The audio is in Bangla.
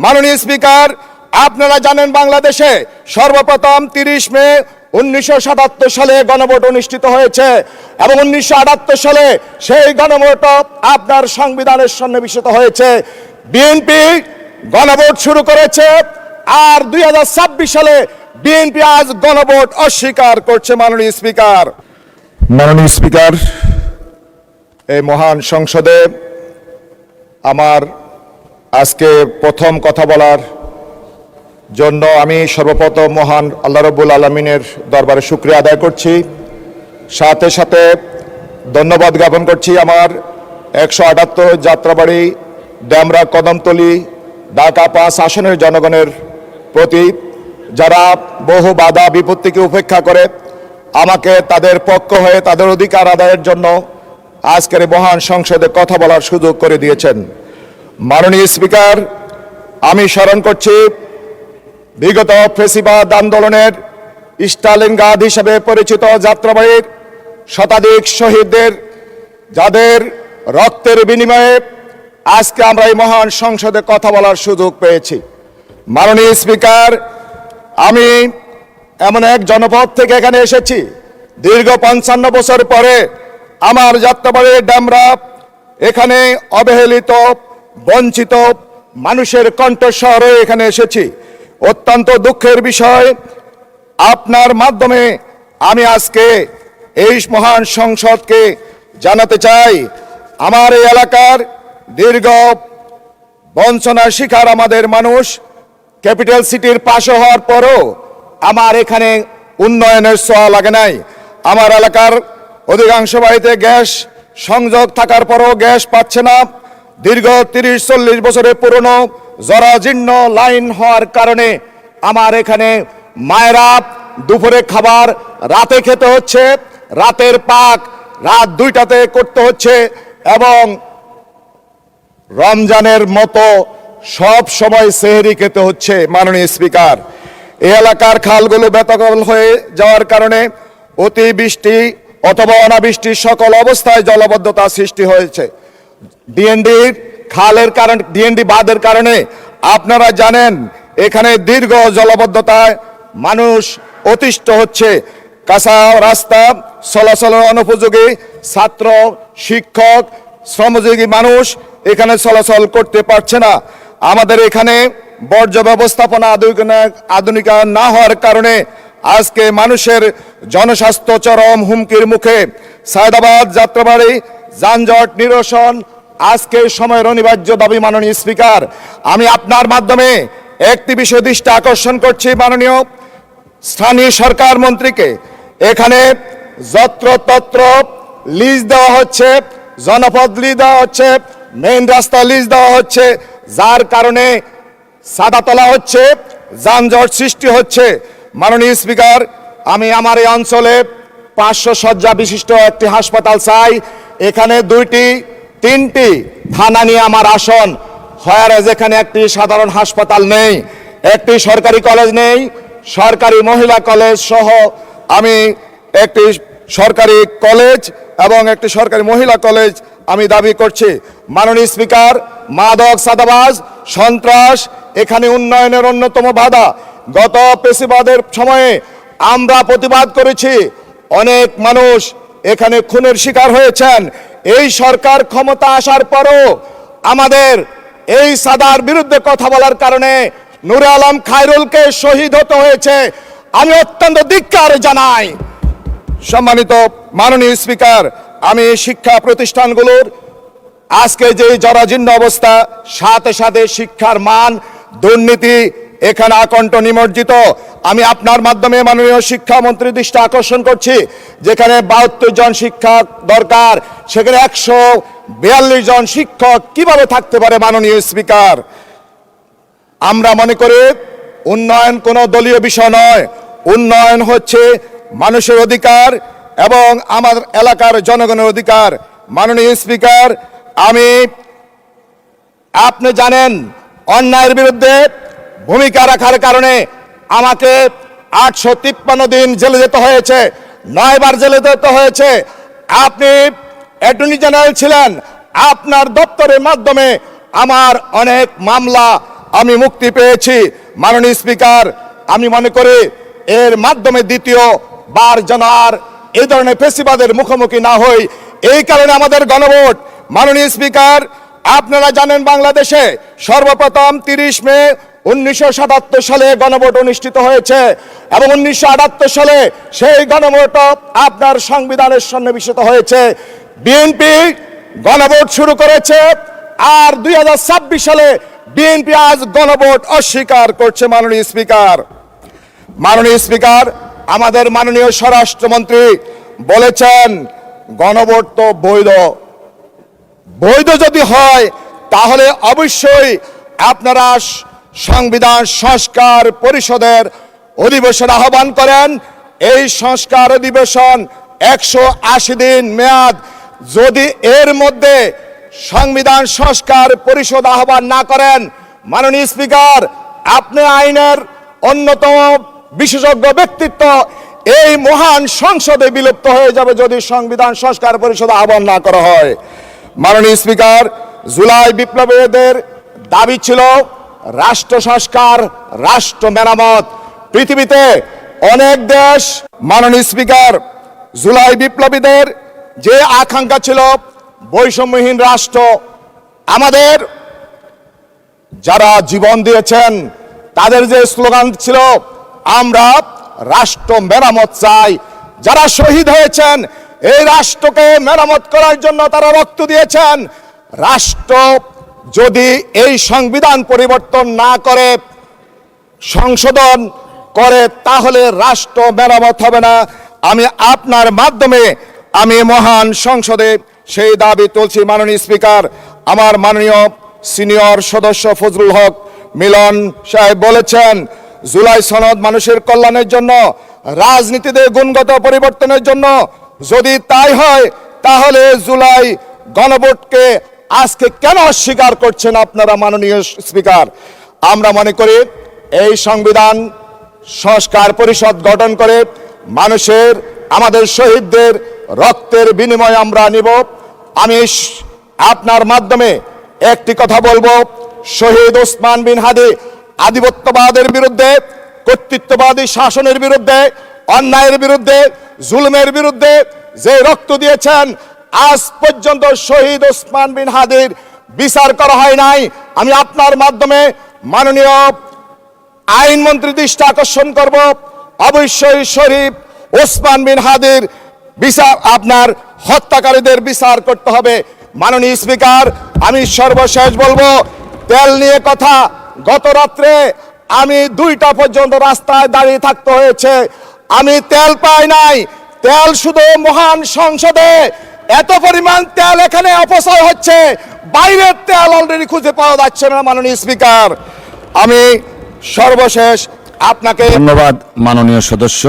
মাননীয় স্পিকার, আপনারা জানেন বাংলাদেশে সর্বপ্রথম 30 মে 1977 সালে গণভোট অনুষ্ঠিত হয়েছে এবং 1978 সালে সেই গণভোট আপনার সংবিধানের সন্নিবেশিত হয়েছে। বিএনপি গণভোট শুরু করেছে আর 2026 সালে বিএনপি আজ গণভোট অস্বীকার করছে। মাননীয় স্পিকার, এই মহান সংসদে আমার আজকে প্রথম কথা বলার জন্য আমি সর্বপ্রথম মহান আল্লাহ রাব্বুল আলামিনের দরবারে শুকরিয়া আদায় করছি। সাথে সাথে ধন্যবাদ জ্ঞাপন করছি আমার 178 যাত্রাবাড়ি ডেমরা কদমতলী ঢাকা 5 আসনের জনগণের প্রতি, যারা বহু বাধা বিপত্তিকে উপেক্ষা করে আমাকে তাদের পক্ষ হয়ে তাদের অধিকার আদায়ের জন্য আজকের মহান সংসদে কথা বলার সুযোগ করে দিয়েছেন। মাননীয় স্পিকার, আমি স্মরণ করছি বিগত ফেসিবাদ আন্দোলনের স্টালিনগ্রাদ হিসেবে পরিচিত যাত্রাবাড়ির শতাধিক শহীদদের, যাদের রক্তের বিনিময়ে আজকে আমরা এই মহান সংসদে কথা বলার সুযোগ পেয়েছি। মাননীয় স্পিকার, আমি এমন এক জনপদ থেকে এখানে এসেছি, দীর্ঘ 55 বছর পরে আমার যাত্রাবাড়ির ডেমরা এখানে অবহেলিত বঞ্চিত মানুষের কণ্ঠস্বর হয়ে এখানে এসেছি। অত্যন্ত দুঃখের বিষয়, আপনার মাধ্যমে আমি আজকে এই মহান সংসদকে জানাতে চাই, আমার এই এলাকার দীর্ঘ বঞ্চনার শিকার আমাদের মানুষ, ক্যাপিটাল সিটির পাশে হওয়ার পরও আমার এখানে উন্নয়নের ছোঁয়া লাগে নাই। আমার এলাকার অধিকাংশ বাড়িতে গ্যাস সংযোগ থাকার পরও গ্যাস পাচ্ছে না। দীর্ঘ 30-40 বছরের পুরনো জরাজীর্ণ লাইন হওয়ার কারণে আমার এখানে মায়েরা দুপুরে খাবার রাতে খেতে হচ্ছে, রাতের পাক রাত 2টাতে করতে হচ্ছে এবং রমজানের মতো সব সময় সেহরি খেতে হচ্ছে। মাননীয় স্পিকার, এই এলাকার খালগুলো বেদখল হয়ে যাওয়ার কারণে অতিবৃষ্টি অথবা অনাবৃষ্টি সকল অবস্থায় জলাবদ্ধতা সৃষ্টি হয়েছে। ডিএনডি খালের কারণে, ডিএনডি বাঁধের কারণে আপনারা জানেন এখানে দীর্ঘ জলাবদ্ধতায় মানুষ অতিষ্ঠ হচ্ছে। কাঁচা রাস্তা চলাচলের অনুপযোগী, ছাত্র শিক্ষক শ্রমজীবী মানুষ এখানে চলাচল করতে পারছে না। আমাদের এখানে বর্জ্য ব্যবস্থাপনা আধুনিকায়ন না হওয়ার কারণে আজকে মানুষের জনস্বাস্থ্য চরম হুমকির মুখে। সায়দাবাদ যাত্রাবাড়ি যানজট নিরসন আজকে সময়ের অনিবার্য দাবি। মাননীয় স্পিকার, আমি আপনার মাধ্যমে একটি বিষয় দৃষ্টি আকর্ষণ করছি মাননীয় স্থানীয় সরকার মন্ত্রীকে। এখানে যত্রতত্র লিজ দেওয়া হচ্ছে, জনপদ লিজ দেওয়া হচ্ছে, মেইন রাস্তা লিজ দেওয়া হচ্ছে, যার কারণে সাদা তোলা হচ্ছে, যানজট সৃষ্টি হচ্ছে। মাননীয় স্পিকার, আমি আমার এই অঞ্চলে 500 শয্যা বিশিষ্ট একটি হাসপাতাল চাই। এখানে 2-3টি থানা নিয়ে আমার আসন, হয়ারেজ এখানে একটি সাধারণ হাসপাতাল নেই, একটি সরকারি কলেজ নেই, সরকারি মহিলা কলেজ সহ আমি একটি সরকারি কলেজ এবং একটি সরকারি মহিলা কলেজ আমি দাবি করছি। মাননীয় স্পিকার, মাদক সাদাবাজ সন্ত্রাস এখানে উন্নয়নের অন্যতম বাধা। গত ফেসিবাদের সময়ে আমরা প্রতিবাদ করেছি, অনেক মানুষ এখানে খুনের শিকার হয়েছেন। এই সরকার ক্ষমতা আসার পরও আমাদের এই সাদার বিরুদ্ধে কথা বলার কারণে নূরে আলম খায়রুলকে শহীদ হতে হয়েছে। আমি অত্যন্ত ধিক্কার জানাই। সম্মানিত মাননীয় স্পিকার, আমি শিক্ষা প্রতিষ্ঠানগুলোর আজকে যে জরাজীর্ণ অবস্থা, সাথে সাথে শিক্ষার মান, দুর্নীতি এখানে আকণ্ঠ নিমজ্জিত। আমি আপনার মাধ্যমে মাননীয় শিক্ষামন্ত্রীর দৃষ্টি আকর্ষণ করছি, যেখানে 72 জন শিক্ষক দরকার সেখানে 142 জন শিক্ষক কিভাবে থাকতে পারে? মাননীয় স্পিকার, আমরা মনে করি উন্নয়ন কোনো দলীয় বিষয় নয়, উন্নয়ন হচ্ছে মানুষের অধিকার এবং আমার এলাকার জনগণের অধিকার। মাননীয় স্পিকার, আপনি জানেন অন্যায়ের বিরুদ্ধে ভূমিকা রাখার কারণে আমাকে 853 দিন জেলে যেতে হয়েছে, 9 বার জেলে যেতে হয়েছে। আপনি অ্যাটর্নি জেনারেল ছিলেন, আপনার দপ্তরের মাধ্যমে আমার অনেক মামলা আমি মুক্তি পেয়েছি। মাননীয় স্পিকার, আমি মনে করি এর মাধ্যমে দ্বিতীয় বার যেন আর এই ধরনের ফেসিবাদের মুখোমুখি না হই, এই কারণে আমাদের গণভোট। মাননীয় স্পিকার, আপনারা জানেন বাংলাদেশে সর্বপ্রথম 30 মে 1977 সালে গণভোট অনুষ্ঠিত হয়েছে এবং 1978 সালে সেই গণভোট আপনার সংবিধানের সন্নিবেশিত হয়েছে। বিএনপি গণভোট শুরু করেছে, আর 2026 সালে বিএনপি আজ গণভোট অস্বীকার করছে। মাননীয় স্পিকার, আমাদের মাননীয় স্বরাষ্ট্রমন্ত্রী বলেছেন গণভোট তো বৈধ যদি হয় তাহলে অবশ্যই আপনারা সংবিধান সংস্কার পরিষদের অধিবেশন আহ্বান করেন। এই সংস্কার অধিবেশন 180 দিন মেয়াদ, যদি এর মধ্যে সংবিধান সংস্কার পরিষদ আহ্বান না করেন, মাননীয় স্পিকার, আপনি আইনের অন্যতম বিশেষজ্ঞ ব্যক্তিত্ব এই মহান সংসদে বিলুপ্ত হয়ে যাবে যদি সংবিধান সংস্কার পরিষদ আহ্বান না করা হয়। মাননীয় স্পিকার, জুলাই বিপ্লবীদের দাবি ছিল রাষ্ট্র সংস্কার, রাষ্ট্র মেরামত। পৃথিবীতে অনেক দেশ, মাননীয় স্পিকার, জুলাই বিপ্লবীদের যে আকাঙ্ক্ষা ছিল বৈষম্যহীন রাষ্ট্র, আমাদের যারা জীবন দিয়েছেন তাদের যে স্লোগান ছিল আমরা রাষ্ট্র মেরামত চাই, যারা শহীদ হয়েছেন এই রাষ্ট্রকে মেরামত করার জন্য তারা রক্ত দিয়েছেন। রাষ্ট্র যদি এই সংবিধান পরিবর্তন না করে, সংশোধন করে, তাহলে রাষ্ট্র মেরামত হবে না। আমি আপনার মাধ্যমে আমি মহান সংসদে সেই দাবি তুলছি। মাননীয় স্পিকার, আমার মাননীয় সিনিয়র সদস্য ফজলুল হক মিলন সাহেব বলেছেন জুলাই সনদ মানুষের কল্যাণের জন্য, রাজনীতিতে গুণগত পরিবর্তনের জন্য। যদি তাই হয় তাহলে জুলাই গণভোটকে আজকে কেন অস্বীকার করছেন আপনারা? মাননীয় স্পিকার, আমরা মনে করি এই সংবিধান সংস্কার পরিষদ গঠন করে মানুষের, আমাদের শহীদদের রক্তের বিনিময় আমরা নিব। আমি আপনার মাধ্যমে একটি কথা বলবো, শহীদ ওসমান বিন হাদি আধিপত্যবাদের বিরুদ্ধে, কর্তৃত্ববাদী শাসনের বিরুদ্ধে, অন্যায়ের বিরুদ্ধে, জুলুমের বিরুদ্ধে যে রক্ত দিয়েছেন, আজ পর্যন্ত শহীদ ওসমান বিন হাদির বিচার করা হয় নাই। আমি আপনার মাধ্যমে মাননীয় আইনমন্ত্রী দৃষ্টি আকর্ষণ করব, অবশ্যই শহীদ ওসমান বিন হাদির বিচার, আপনার হত্যাকারীদের বিচার করতে হবে। মাননীয় স্পিকার, আমি সর্বশেষ বলবো তেল নিয়ে কথা। গত রাত্রে আমি 2টা পর্যন্ত রাস্তায় দাঁড়িয়ে থাকতে হয়েছে, আমি তেল পাই নাই। তেল শুধু মহান সংসদে, এত পরিমাণ তেল এখানে অপচয় হচ্ছে, বাইরের তেল অলরেডি খুঁজে পাওয়া যাচ্ছে না। মাননীয় স্পিকার, আমি সর্বশেষ আপনাকে ধন্যবাদ মাননীয় সদস্য।